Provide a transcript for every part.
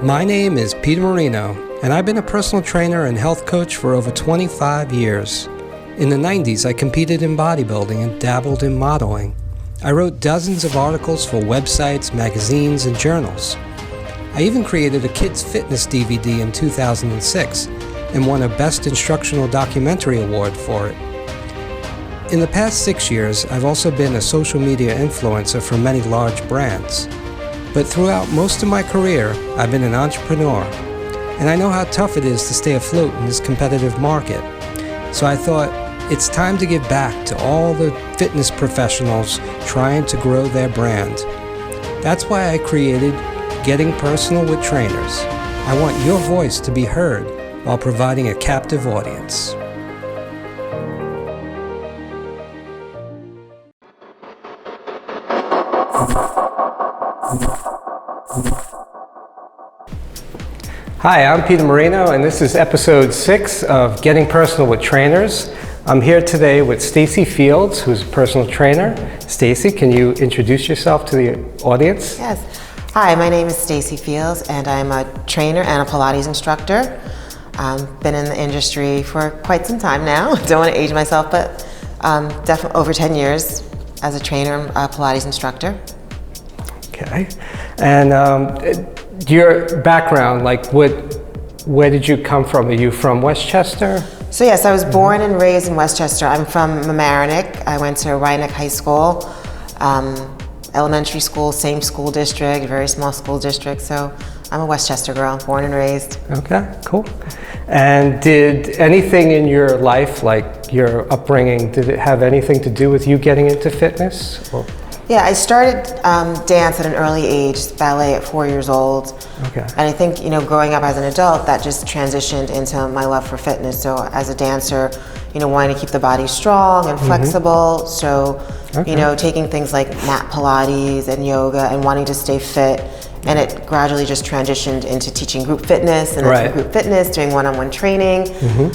My name is Peter Marino, and I've been a personal trainer and health coach for over 25 years. In the 90s, I competed in bodybuilding and dabbled in modeling. I wrote dozens of articles for websites, magazines, and journals. I even created a kids' fitness DVD in 2006 and won a Best Instructional Documentary Award for it. In the past 6 years, I've also been a social media influencer for many large brands. But throughout most of my career, I've been an entrepreneur, and I know how tough it is to stay afloat in this competitive market. So I thought, it's time to give back to all the fitness professionals trying to grow their brand. That's why I created Getting Personal with Trainers. I want your voice to be heard while providing a captive audience. Hi, I'm Peter Marino, and this is episode 6 of Getting Personal with Trainers. I'm here today with Stacey Fields, who's a personal trainer. Stacey, can you introduce yourself to the audience? Yes. Hi, my name is Stacey Fields, and I'm a trainer and a Pilates instructor. Been in the industry for quite some time now. Don't want to age myself, but definitely over 10 years as a trainer and a Pilates instructor. Okay. And your background, like where did you come from? Are you from Westchester? So yes, I was born and raised in Westchester. I'm from Mamaroneck. I went to Rhinebeck High School, elementary school, same school district, very small school district. So I'm a Westchester girl, born and raised. Okay, cool. And did anything in your life, like your upbringing, did it have anything to do with you getting into fitness? Or? Yeah, I started dance at an early age, ballet at 4 years old. Okay. And I think, growing up as an adult, that just transitioned into my love for fitness. So as a dancer, wanting to keep the body strong and flexible. So, taking things like mat Pilates and yoga and wanting to stay fit. And it gradually just transitioned into teaching group fitness, and then from group fitness, doing one-on-one training,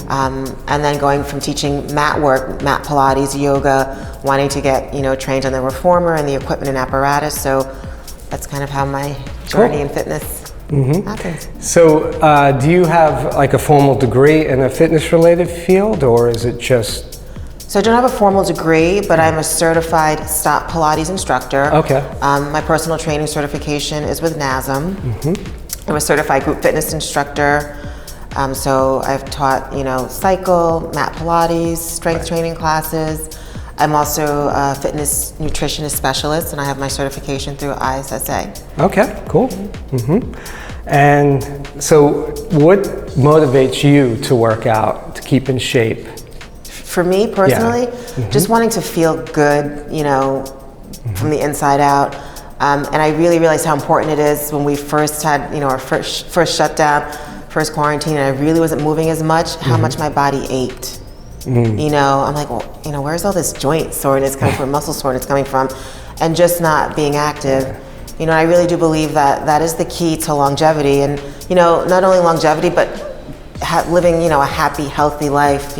and then going from teaching mat work, mat Pilates, yoga, wanting to get trained on the reformer and the equipment and apparatus. So that's kind of how my journey in fitness happens. So do you have like a formal degree in a fitness-related field, or is it just? So I don't have a formal degree, but I'm a certified Stop Pilates instructor. Okay. My personal training certification is with NASM. I'm a certified group fitness instructor. So I've taught, cycle, mat Pilates, strength training classes. I'm also a fitness nutritionist specialist, and I have my certification through ISSA. Okay, cool. And so what motivates you to work out, to keep in shape? For me personally, just wanting to feel good, from the inside out. And I really realized how important it is when we first had, our first shutdown, first quarantine, and I really wasn't moving as much, how much my body ached. I'm like, well, where's all this joint soreness coming from, muscle soreness coming from, and just not being active. I really do believe that that is the key to longevity, and, not only longevity, but living, a happy, healthy life,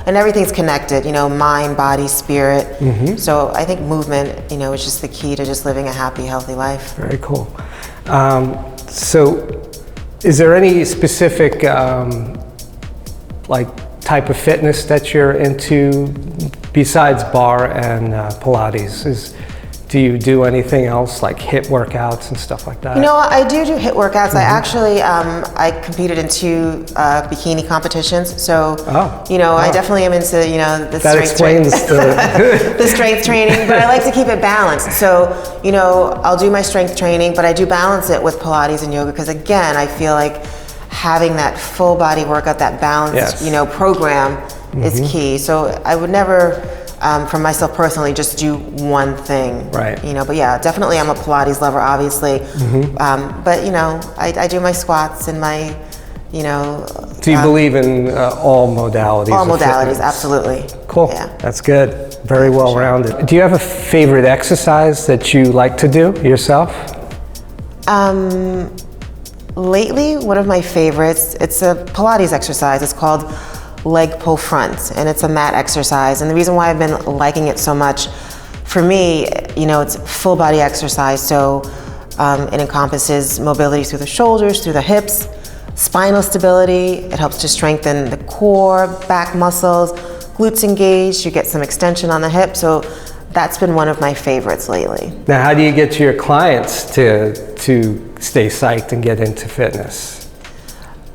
and everything's connected, mind, body, spirit. So I think movement, is just the key to just living a happy, healthy life. Very cool. So is there any specific, type of fitness that you're into besides bar and Pilates? Do you do anything else like HIIT workouts and stuff like that? I do HIIT workouts. I actually, I competed in 2 bikini competitions. So, I definitely am into, the strength training. The strength training, but I like to keep it balanced. So, I'll do my strength training, but I do balance it with Pilates and yoga because, again, I feel like having that full body workout, that balanced, program is key. So I would never, for myself personally, just do one thing. Right. But yeah, definitely I'm a Pilates lover, obviously. But I do my squats and my, Do you believe in all modalities? All modalities, absolutely. Cool. Yeah. That's good. Very well rounded. Do you have a favorite exercise that you like to do yourself? Lately, one of my favorites, it's a Pilates exercise. It's called leg pull front, and it's a mat exercise. And the reason why I've been liking it so much, for me, it's full body exercise. So It encompasses mobility through the shoulders, through the hips, spinal stability. It helps to strengthen the core, back muscles, glutes engaged. You get some extension on the hip. So that's been one of my favorites lately. Now, how do you get your clients to stay psyched and get into fitness?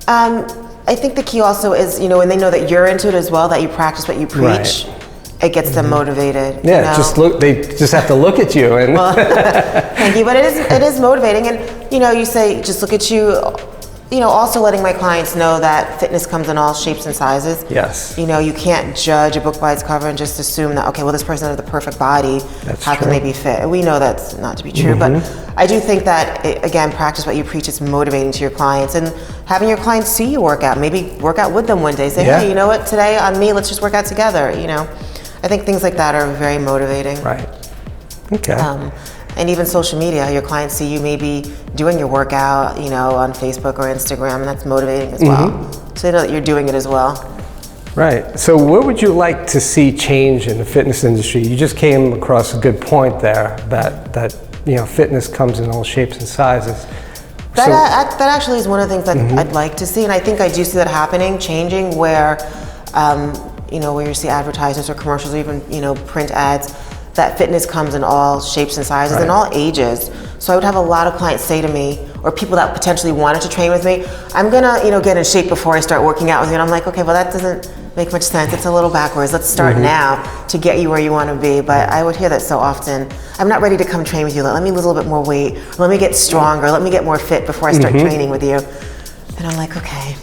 I think the key also is, when they know that you're into it as well, that you practice what you preach. Right. It gets them motivated. Yeah, they just have to look at you. And well, thank you, but it is motivating. And, you say, just look at you. Also letting my clients know that fitness comes in all shapes and sizes. Yes. You can't judge a book by its cover and just assume that, okay, well, this person has the perfect body. That's How true. can they be fit? We know that's not to be true, but I do think that, again, practice what you preach is motivating to your clients, and having your clients see you work out, maybe work out with them one day. Say, hey, you know what, today on me, let's just work out together, I think things like that are very motivating. Right. Okay. And even social media, your clients see you maybe doing your workout, on Facebook or Instagram, and that's motivating as well. So they know that you're doing it as well. Right. So what would you like to see change in the fitness industry? You just came across a good point there, that fitness comes in all shapes and sizes. That actually is one of the things that I'd like to see, and I think I do see that happening, changing, where where you see advertisements or commercials or even print ads, that fitness comes in all shapes and sizes and all ages. So I would have a lot of clients say to me, or people that potentially wanted to train with me, I'm gonna get in shape before I start working out with you. And I'm like, okay, well, that doesn't make much sense. It's a little backwards. Let's start now to get you where you want to be. But I would hear that so often. I'm not ready to come train with you. Let me lose a little bit more weight. Let me get stronger. Let me get more fit before I start training with you. And I'm like, okay.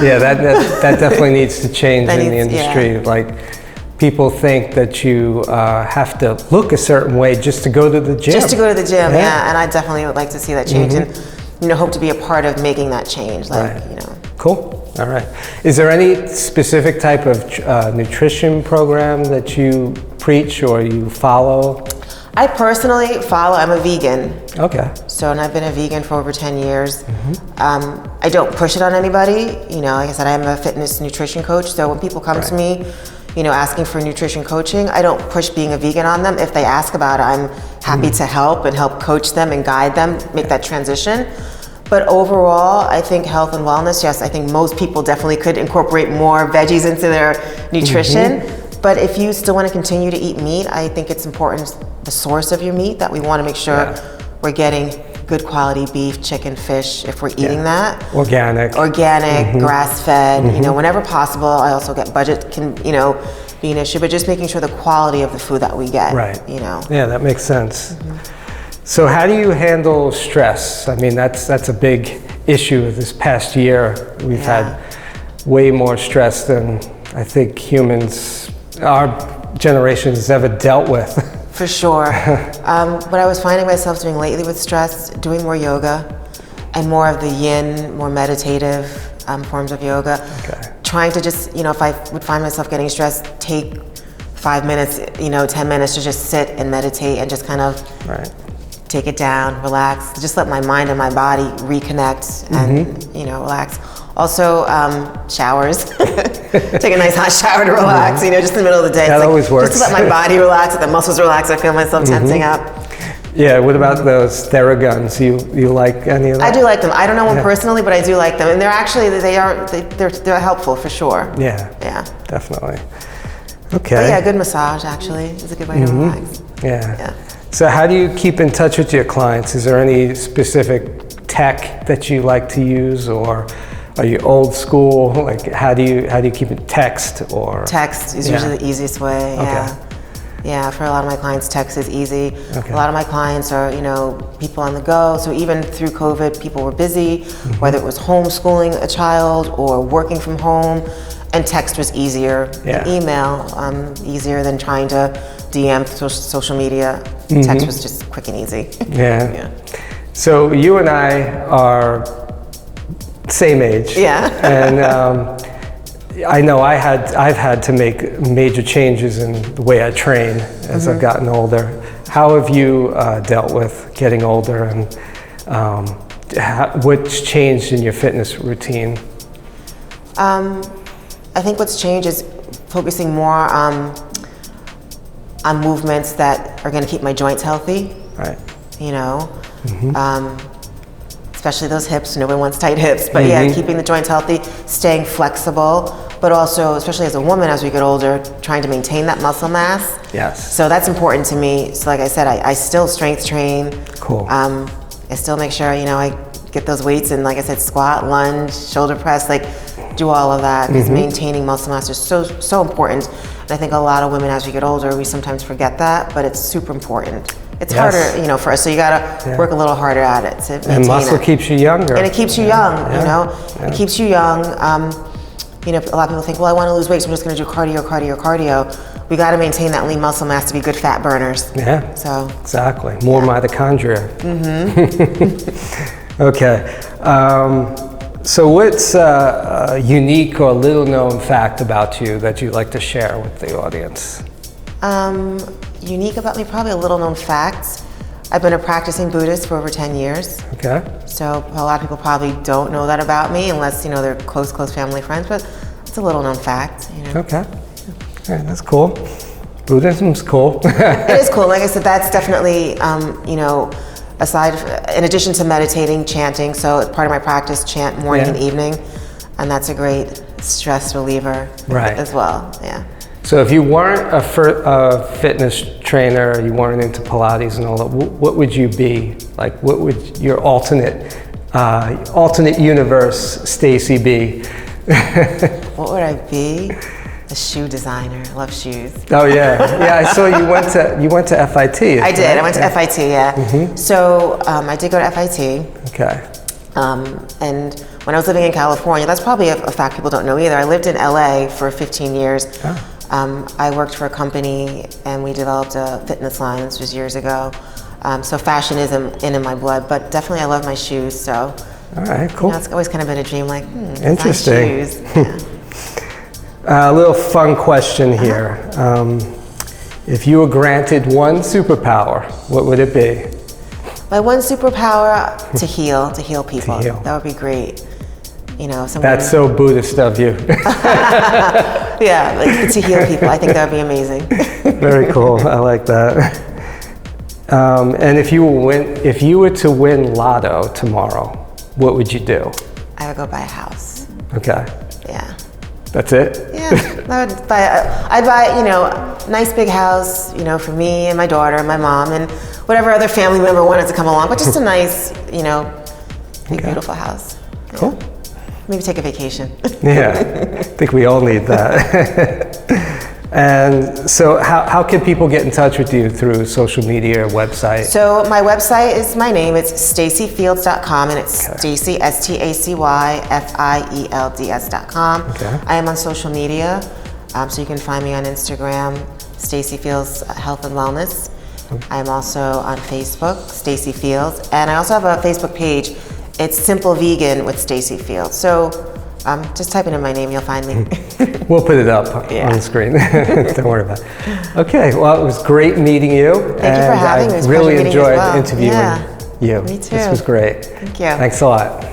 Yeah, that definitely needs to change in the industry. Yeah. Like, people think that you have to look a certain way just to go to the gym. Just to go to the gym, yeah. And I definitely would like to see that change, and hope to be a part of making that change. Cool. All right. Is there any specific type of nutrition program that you preach or you follow? I personally follow. I'm a vegan. Okay. And I've been a vegan for over 10 years. I don't push it on anybody. Like I said, I'm a fitness nutrition coach. So when people come to me, asking for nutrition coaching, I don't push being a vegan on them. If they ask about it, I'm happy to help coach them and guide them, make that transition. But overall, I think health and wellness, yes, I think most people definitely could incorporate more veggies into their nutrition. But if you still want to continue to eat meat, I think it's important, the source of your meat, that we want to make sure we're getting good quality beef, chicken, fish, if we're eating that. Organic, grass-fed, whenever possible. I also get budget can, be an issue, but just making sure the quality of the food that we get, Yeah, that makes sense. So how do you handle stress? I mean, that's a big issue this past year. We've had way more stress than I think our generation has ever dealt with. For sure. What I was finding myself doing lately with stress, doing more yoga and more of the yin, more meditative forms of yoga. Trying to just, if I would find myself getting stressed, take 5 minutes, 10 minutes to just sit and meditate and just kind of take it down, relax, just let my mind and my body reconnect and, relax. Also, showers. Take a nice hot shower to relax, just in the middle of the day. That always works. Just to let my body relax, let the muscles relax. I feel myself tensing up. Yeah, what about those Theraguns? You like any of that? I do like them. I don't know one personally, but I do like them. And they're actually, they're helpful for sure. Yeah, definitely. Okay. But yeah, good massage actually is a good way to relax. Yeah. So how do you keep in touch with your clients? Is there any specific tech that you like to use, or are you old school? Like, how do you keep it? Text or? Text is usually the easiest way. Yeah, for a lot of my clients, text is easy. A lot of my clients are, people on the go. So even through COVID, people were busy, whether it was homeschooling a child or working from home, and text was easier. Email, easier than trying to DM social media. Text was just quick and easy. So you and I are same age. And I know I've had to make major changes in the way I train as I've gotten older. How have you dealt with getting older, and what's changed in your fitness routine? I think what's changed is focusing more on movements that are going to keep my joints healthy. you know, especially those hips. Nobody wants tight hips, but yeah, keeping the joints healthy, staying flexible, but also, especially as a woman, as we get older, trying to maintain that muscle mass. Yes. So that's important to me. So like I said, I still strength train. Cool. I still make sure, you know, I get those weights and, like I said, squat, lunge, shoulder press, like do all of that, because maintaining muscle mass is so important. And I think a lot of women, as we get older, we sometimes forget that, but it's super important. It's harder, you know, for us, so you gotta work a little harder at it to maintain it. And muscle keeps you younger. And it keeps you young, you know? It keeps you young. You know, a lot of people think, well, I wanna lose weight, so I'm just gonna do cardio. We gotta maintain that lean muscle mass to be good fat burners. Yeah, so exactly. More mitochondria. Okay. So what's a unique or little known fact about you that you'd like to share with the audience? Unique about me, probably a little known fact. I've been a practicing Buddhist for over 10 years. Okay. So a lot of people probably don't know that about me unless, you know, they're close family friends, but it's a little known fact, you know. Okay. All right, that's cool. Buddhism's cool. It is cool. Like I said, that's definitely, you know, in addition to meditating, chanting, so it's part of my practice, chant morning and evening, and that's a great stress reliever as well, So if you weren't a fitness trainer, you weren't into Pilates and all that, what would you be? Like, what would your alternate universe Stacy be? What would I be? A shoe designer. I love shoes. Oh yeah, I saw you went to FIT. I did. I went to FIT. Yeah. So I did go to FIT. Okay. And when I was living in California, that's probably a fact people don't know either. I lived in LA for 15 years. I worked for a company and we developed a fitness line. This was years ago. So fashion is in my blood, but definitely I love my shoes. So. All right. Cool. You know, it's always kind of been a dream. Like, interesting. Nice shoes. Yeah. A little fun question here. If you were granted one superpower, what would it be? My one superpower, to heal people. That would be great. You know, that's so Buddhist of you. Yeah, like, to heal people. I think that would be amazing. Very cool. I like that. And if you were to win Lotto tomorrow, what would you do? I would go buy a house. Okay. Yeah. That's it? Yeah, I'd buy, you know, a nice big house, you know, for me and my daughter and my mom and whatever other family member wanted to come along, but just a nice, you know, big, beautiful house. Cool. Yeah. Maybe take a vacation. Yeah, I think we all need that. And so how can people get in touch with you through social media or website? So my website is my name. It's StaceyFields.com, and it's Stacy, STACYFIELDS.com. I am on social media, so you can find me on Instagram, Stacey Fields Health and Wellness. I am also on Facebook, Stacey Fields, and I also have a Facebook page. It's Simple Vegan with Stacey Fields. So just type in my name, you'll find me. We'll put it up on the screen. Don't worry about it. Okay, well, it was great meeting you. Thank you for having me. I really enjoyed interviewing you. Me too. This was great. Thank you. Thanks a lot.